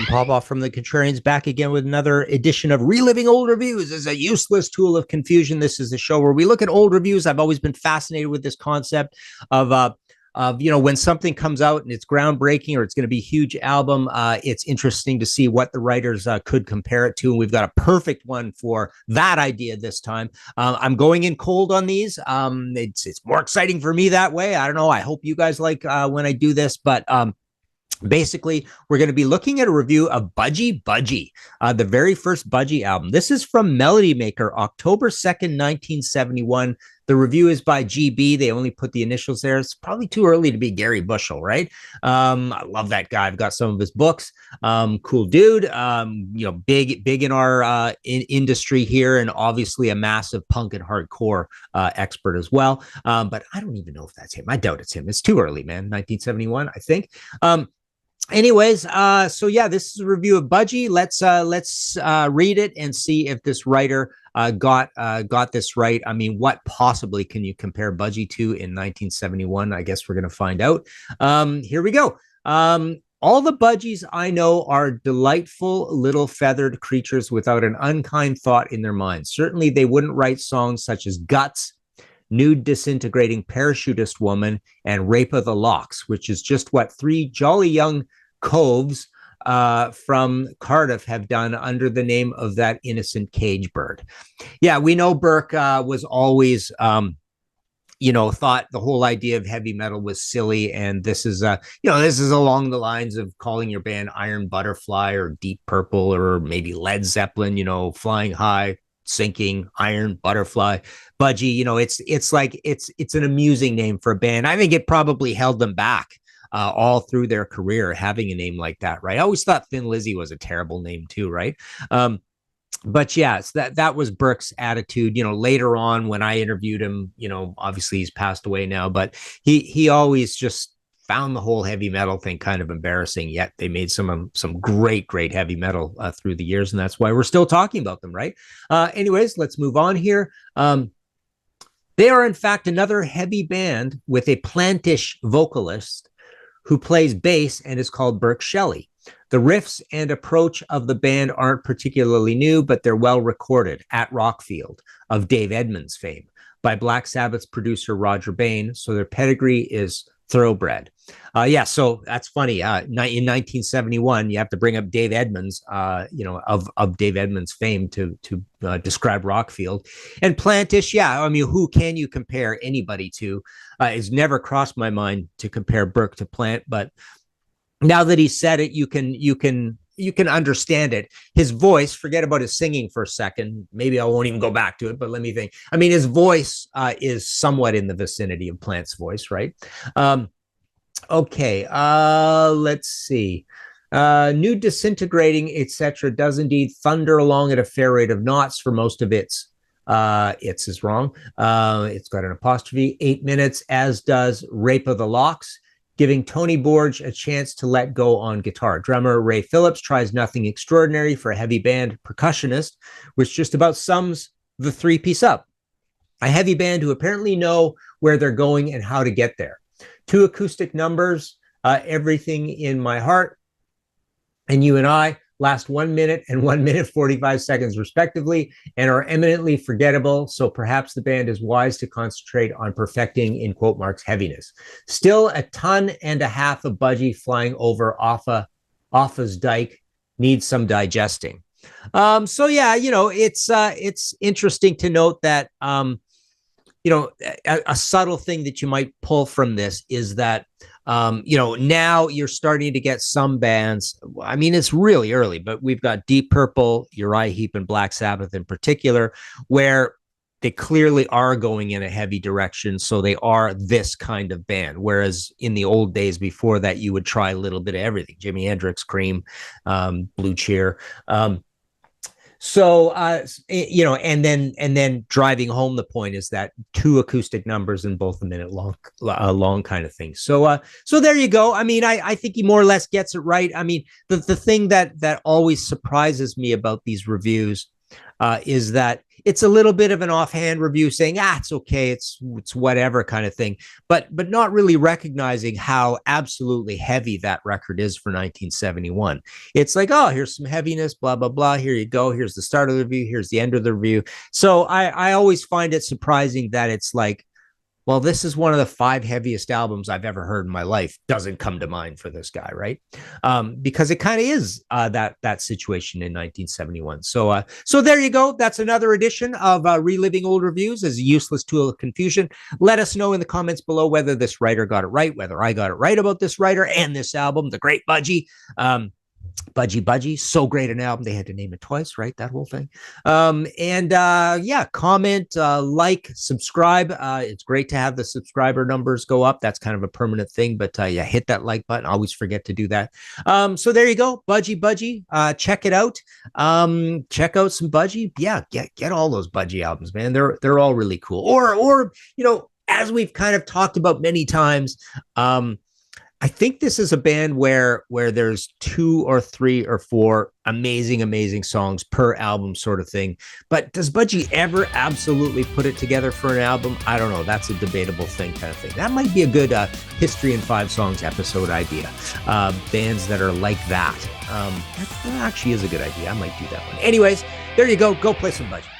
Popoff from the Contrarians, back again with another edition of Reliving Old Reviews as a useless tool of confusion. This is the show where we look at old reviews. I've always been fascinated with this concept of when something comes out and it's groundbreaking or it's going to be a huge album, it's interesting to see what the writers could compare it to. And we've got a perfect one for that idea this time. I'm going in cold on these. It's more exciting for me that way. I don't know. I hope you guys like when I do this, but basically, we're going to be looking at a review of BUDGIE, the very first BUDGIE album. This is from Melody Maker, October 2nd, 1971. The review is by GB. They only put the initials there. It's probably too early to be Gary Bushell, right? I love that guy. I've got some of his books. Cool dude. Big in our industry here, and obviously a massive punk and hardcore expert as well. But I don't even know if that's him. I doubt it's him. It's too early, man. 1971, I think. Anyways, so yeah, this is a review of BUDGIE. Let's read it and see if this writer got this right. I mean, what possibly can you compare BUDGIE to in 1971? I guess we're gonna find out. Here we go. All the budgies I know are delightful little feathered creatures without an unkind thought in their minds. Certainly, they wouldn't write songs such as Guts, Nude Disintegrating Parachutist Woman, and Rape of the Locks, which is just what three jolly young coves from Cardiff have done under the name of that innocent cage bird. Yeah, we know Burke was always thought the whole idea of heavy metal was silly, and this is this is along the lines of calling your band Iron Butterfly or Deep Purple or maybe Led Zeppelin, Flying High, Sinking, Iron Butterfly. BUDGIE, it's an amusing name for a band. I think it probably held them back all through their career, having a name like that, right? I always thought Thin Lizzy was a terrible name too, right? But yes, that was Burke's attitude. Later on when I interviewed him, obviously he's passed away now, but he always just found the whole heavy metal thing kind of embarrassing, yet they made some great heavy metal through the years, and that's why we're still talking about them, right? Anyways, let's move on here. They are, in fact, another heavy band with a plantish vocalist who plays bass and is called Burke Shelley. The riffs and approach of the band aren't particularly new, but they're well recorded at Rockfield, of Dave Edmunds fame, by Black Sabbath's producer Roger Bain, so their pedigree is thoroughbred. So that's funny. In 1971, you have to bring up Dave Edmunds, of Dave Edmunds fame to describe Rockfield. And plantish, I mean, who can you compare anybody to? It's never crossed my mind to compare Burke to Plant, but now that he said it, you can understand it. His voice, forget about his singing for a second. Maybe I won't even go back to it, but let me think. I mean, his voice is somewhat in the vicinity of Plant's voice, right? Let's see. Nude Disintegrating, etc. does indeed thunder along at a fair rate of knots for most of its is wrong. It's got an apostrophe, 8 minutes, as does Rape of the Locks, giving Tony Borge a chance to let go on guitar. Drummer Ray Phillips tries nothing extraordinary for a heavy band percussionist, which just about sums the three-piece up. A heavy band who apparently know where they're going and how to get there. 2 acoustic numbers, Everything in My Heart and You and I, last 1 minute and 1 minute 45 seconds respectively, and are eminently forgettable, so perhaps the band is wise to concentrate on perfecting, in quote marks, heaviness. Still, 1.5 tons of BUDGIE flying over Offa's Dyke needs some digesting. It's interesting to note that a subtle thing that you might pull from this is that now you're starting to get some bands. I mean, it's really early, but we've got Deep Purple, Uriah Heep, and Black Sabbath in particular, where they clearly are going in a heavy direction. So they are this kind of band. Whereas in the old days before that, you would try a little bit of everything. Jimi Hendrix, Cream, Blue Cheer. And then driving home the point is that 2 acoustic numbers in both a minute long kind of thing. So there you go. I mean, I think he more or less gets it right. I mean, the thing that always surprises me about these reviews is that it's a little bit of an offhand review saying, it's okay, it's whatever kind of thing, but not really recognizing how absolutely heavy that record is for 1971. It's like, oh, here's some heaviness, blah, blah, blah. Here you go. Here's the start of the review. Here's the end of the review. So I always find it surprising that it's like, well, this is one of the 5 heaviest albums I've ever heard in my life. Doesn't come to mind for this guy, right? Because it kind of is that situation in 1971. So there you go. That's another edition of Reliving Old Reviews as a useless tool of confusion. Let us know in the comments below whether this writer got it right, whether I got it right about this writer and this album, the great Budgie. Budgie, so great an album. They had to name it twice, right? That whole thing. Comment, like, subscribe. It's great to have the subscriber numbers go up. That's kind of a permanent thing, but hit that like button. Always forget to do that. So there you go. Budgie. Check it out. Check out some Budgie. Yeah, get all those Budgie albums, man. They're all really cool. Or as we've kind of talked about many times, I think this is a band where there's 2 or 3 or 4 amazing songs per album sort of thing. But does Budgie ever absolutely put it together for an album? I don't know. That's a debatable thing kind of thing. That might be a good History in 5 Songs episode idea. Bands that are like that. That actually is a good idea. I might do that one. Anyways, there you go. Go play some Budgie.